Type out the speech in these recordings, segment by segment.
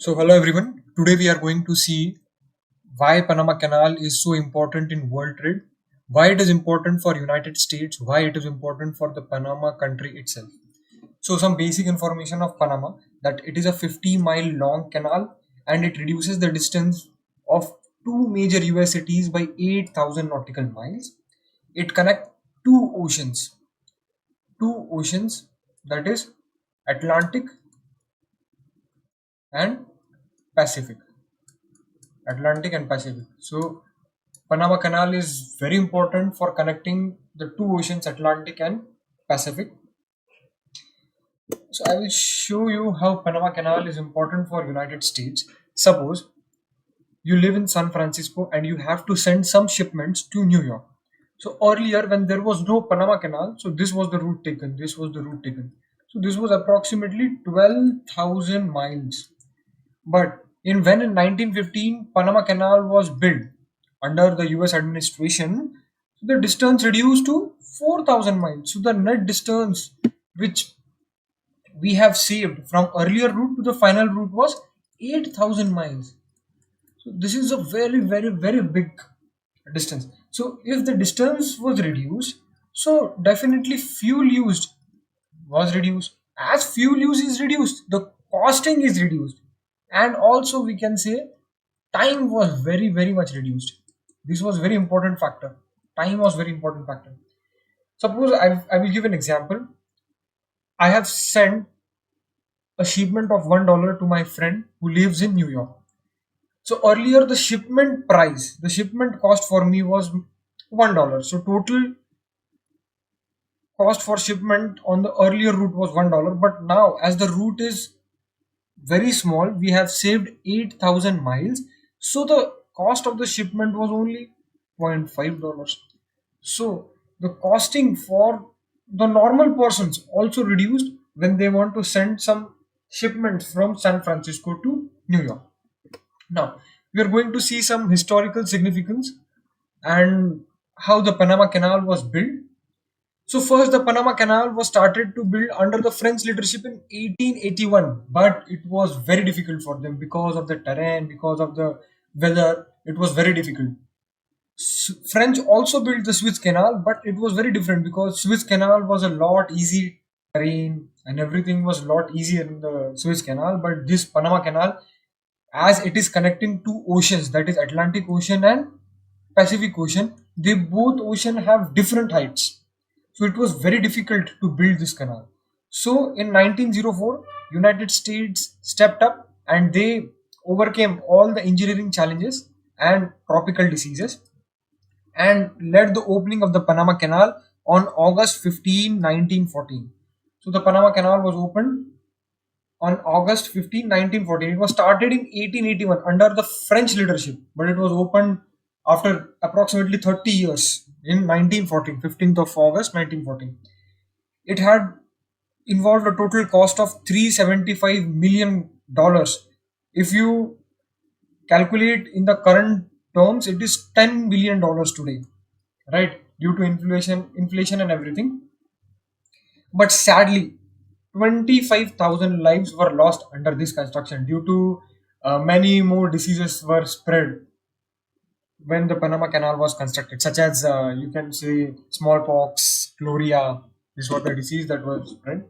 So hello everyone. Today we are going to see why Panama Canal is so important in world trade, why it is important for United States, why it is important for the Panama country itself. So some basic information of Panama, that it is a 50-mile long canal and it reduces the distance of two major US cities by 8,000 nautical miles. It connects two oceans, that is Atlantic and Pacific. Atlantic and Pacific. So Panama Canal is very important for connecting the two oceans, Atlantic and Pacific. So I will show you how Panama Canal is important for United States. Suppose you live in San Francisco and you have to send some shipments to New York. So earlier when there was no Panama Canal, so this was the route taken, this was the route taken. So this was approximately 12,000 miles. But in 1915 Panama Canal was built under the US administration, the distance reduced to 4,000 miles. So the net distance which we have saved from earlier route to the final route was 8,000 miles. So this is a very big distance. So if the distance was reduced, so definitely fuel used was reduced. As fuel use is reduced, the costing is reduced, and also we can say time was very much reduced. This was very important factor. Time was very important factor. Suppose I will give an example. I have sent a shipment of $1 to my friend who lives in New York. So earlier the shipment cost for me was $1. So total cost for shipment on the earlier route was $1. But now as the route is very small, we have saved 8,000 miles. So the cost of the shipment was only $0.5. So the costing for the normal persons also reduced when they want to send some shipments from San Francisco to New York. Now we are going to see some historical significance and how the Panama Canal was built. So first, the Panama Canal was started to build under the French leadership in 1881, but it was very difficult for them because of the terrain, because of the weather. It was very difficult. French also built the Suez Canal, but it was very different because Suez Canal was a lot easy terrain and everything was a lot easier in the Suez Canal. But this Panama Canal, as it is connecting two oceans, that is Atlantic Ocean and Pacific Ocean, they both ocean have different heights. So it was very difficult to build this canal. So in 1904, United States stepped up and they overcame all the engineering challenges and tropical diseases and led the opening of the Panama Canal on August 15, 1914. So the Panama Canal was opened on August 15, 1914. It was started in 1881 under the French leadership, but it was opened after approximately 30 years in 1914, 15th of August 1914. It had involved a total cost of $375 million. If you calculate in the current terms, it is $10 billion today, right? Due to inflation and everything. But sadly, 25,000 lives were lost under this construction due to many more diseases were spread when the Panama Canal was constructed, such as you can say smallpox, chloria. These were the disease that was spread.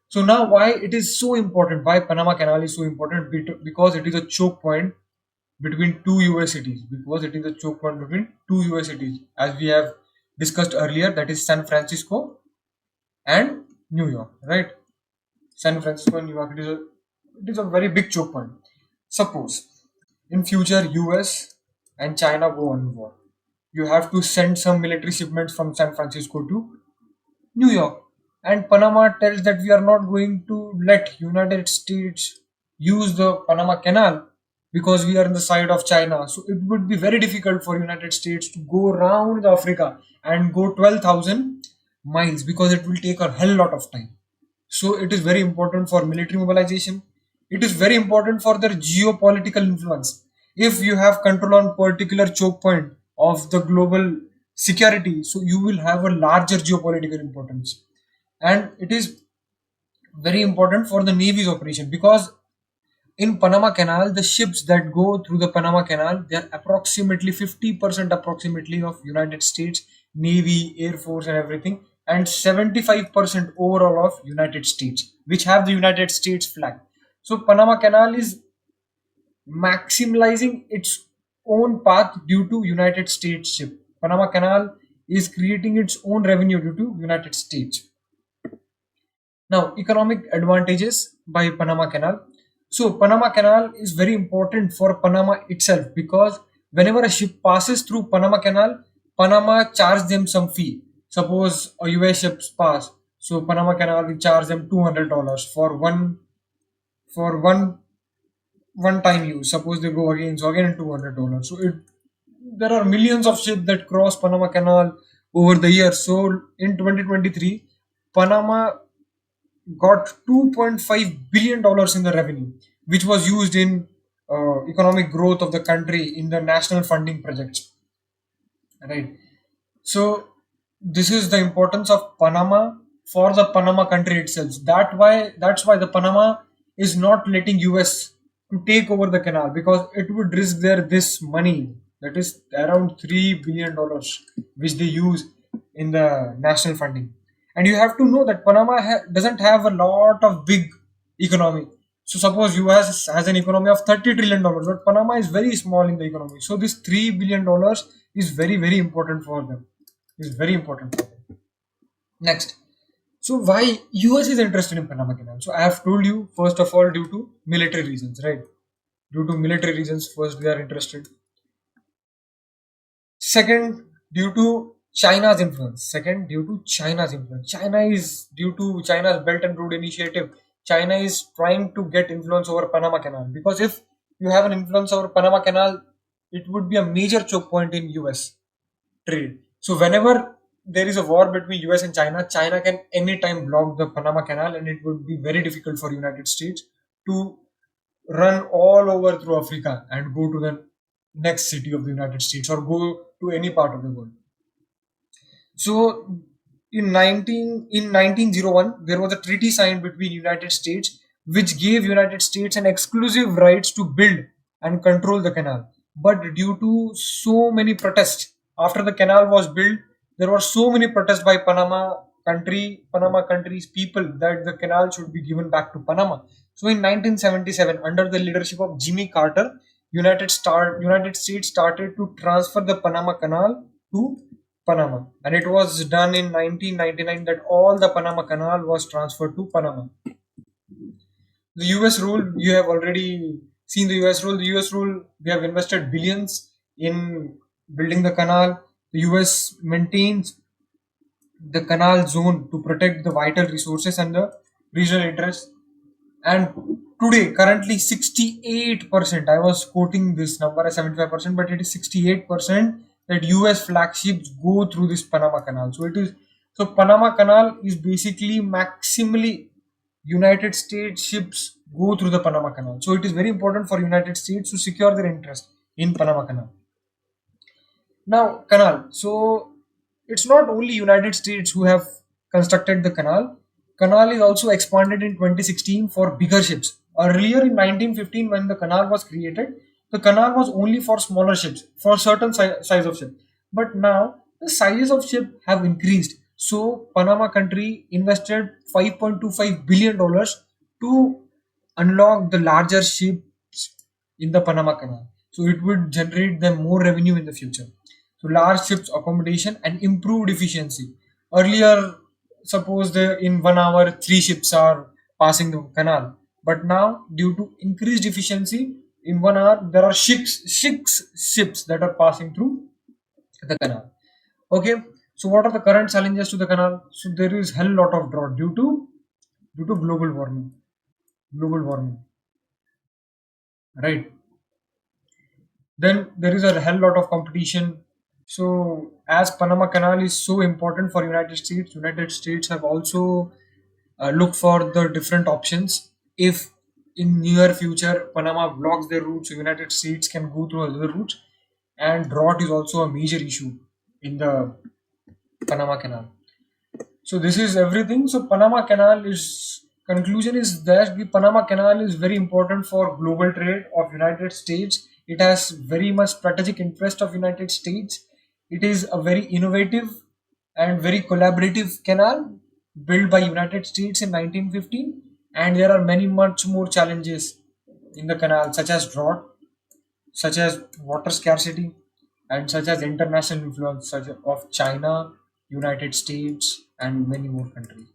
So now, why it is so important? Why Panama Canal is so important? Because it is a choke point between two US cities. Because it is a choke point between two US cities, as we have discussed earlier. That is San Francisco and New York, right? San Francisco and New York. It is a very big choke point. Suppose in future US and China go on war. You have to send some military shipments from San Francisco to New York. And Panama tells that we are not going to let United States use the Panama Canal because we are on the side of China. So it would be very difficult for United States to go around Africa and go 12,000 miles because it will take a hell lot of time. So it is very important for military mobilization. It is very important for their geopolitical influence. If you have control on particular choke point of the global security, so you will have a larger geopolitical importance. And it is very important for the navy's operation because In Panama Canal, the ships that go through the Panama Canal, they are approximately 50% approximately of United States Navy, Air Force, and everything, and 75% overall of United States, which have the United States flag. So Panama Canal is maximizing its own path due to United States ship. Panama Canal is creating its own revenue due to United States. Now, economic advantages by Panama Canal. So, Panama Canal is very important for Panama itself because whenever a ship passes through Panama Canal, Panama charge them some fee. Suppose a US ship pass, so Panama Canal will charge them $200 for one time use. Suppose they go again, so again $200. So there are millions of ships that cross Panama Canal over the years. So in 2023, Panama got $2.5 billion in the revenue, which was used in economic growth of the country in the national funding projects. Right. So this is the importance of Panama for the Panama country itself. That's why the Panama is not letting US to take over the canal because it would risk their this money that is around $3 billion which they use in the national funding. And you have to know that Panama doesn't have a lot of big economy. So suppose US has an economy of $30 trillion, but Panama is very small in the economy. So this $3 billion is very important for them. Is very important for them. Next, so why US is interested in Panama Canal? So I have told you first of all due to military reasons, right? Due to military reasons, first they are interested. Second, due to China's influence. Second, due to China's influence. China is due to China's Belt and Road Initiative. China is trying to get influence over Panama Canal because if you have an influence over Panama Canal, it would be a major choke point in US trade. So whenever there is a war between US and China, China can anytime block the Panama Canal, and it would be very difficult for United States to run all over through Africa and go to the next city of the United States or go to any part of the world. So in 1901 there was a treaty signed between United States which gave United States an exclusive rights to build and control the canal. But due to so many protests after the canal was built, there were so many protests by Panama country's people that the canal should be given back to Panama. So in 1977, under the leadership of Jimmy Carter, United States started to transfer the Panama Canal to Panama, and it was done in 1999 that all the Panama Canal was transferred to Panama. The US rule, you have already seen the US rule. The US rule, we have invested billions in building the canal. The US maintains the canal zone to protect the vital resources and the regional interests. And today, currently 68%, I was quoting this number as 75%, but it is 68% that US flagships go through this Panama Canal. So Panama Canal is basically maximally United States ships go through the Panama Canal. So it is very important for United States to secure their interest in Panama Canal. Now, canal. So it's not only United States who have constructed the canal. Canal is also expanded in 2016 for bigger ships. Earlier in 1915, when the canal was created, the canal was only for smaller ships, for certain size of ship. But now the sizes of ship have increased. So Panama country invested $5.25 billion to unlock the larger ships in the Panama Canal. So it would generate them more revenue in the future. So large ships accommodation and improved efficiency. Earlier, suppose in 1 hour 3 ships are passing the canal, but now due to increased efficiency, in 1 hour there are six ships that are passing through the canal. Okay, so what are the current challenges to the canal? So there is hell lot of drought due to global warming. Global warming, right? Then there is a hell lot of competition. So as Panama Canal is so important for United States have also looked for the different options. If in near future Panama blocks their route, so United States can go through other routes, and drought is also a major issue in the Panama Canal. So this is everything. So Panama Canal is Conclusion is that the Panama Canal is very important for global trade of United States. It has very much strategic interest of United States. It is a very innovative and very collaborative canal built by United States in 1915, and there are many much more challenges in the canal, such as drought, such as water scarcity, and such as international influence such of China, United States, and many more countries.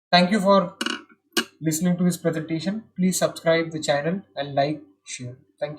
Thank you for listening to this presentation. Please subscribe the channel and like, share.